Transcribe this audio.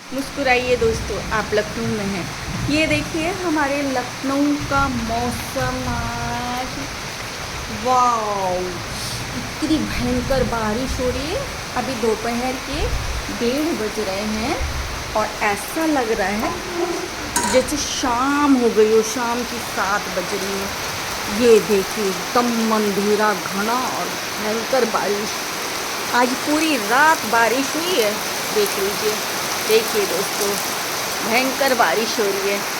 मुस्कुराइए दोस्तों, आप लखनऊ में हैं। ये देखिए हमारे लखनऊ का मौसम आज, वाओ, इतनी भयंकर बारिश हो रही है। अभी दोपहर के 1:30 बज रहे हैं और ऐसा लग रहा है जैसे शाम हो गई हो, शाम की 7 बज रही है। ये देखिए एकदम अंधेरा घना और भयंकर बारिश। आज पूरी रात बारिश हुई है। देख लीजिए, देखिए दोस्तों, भयंकर बारिश हो रही है।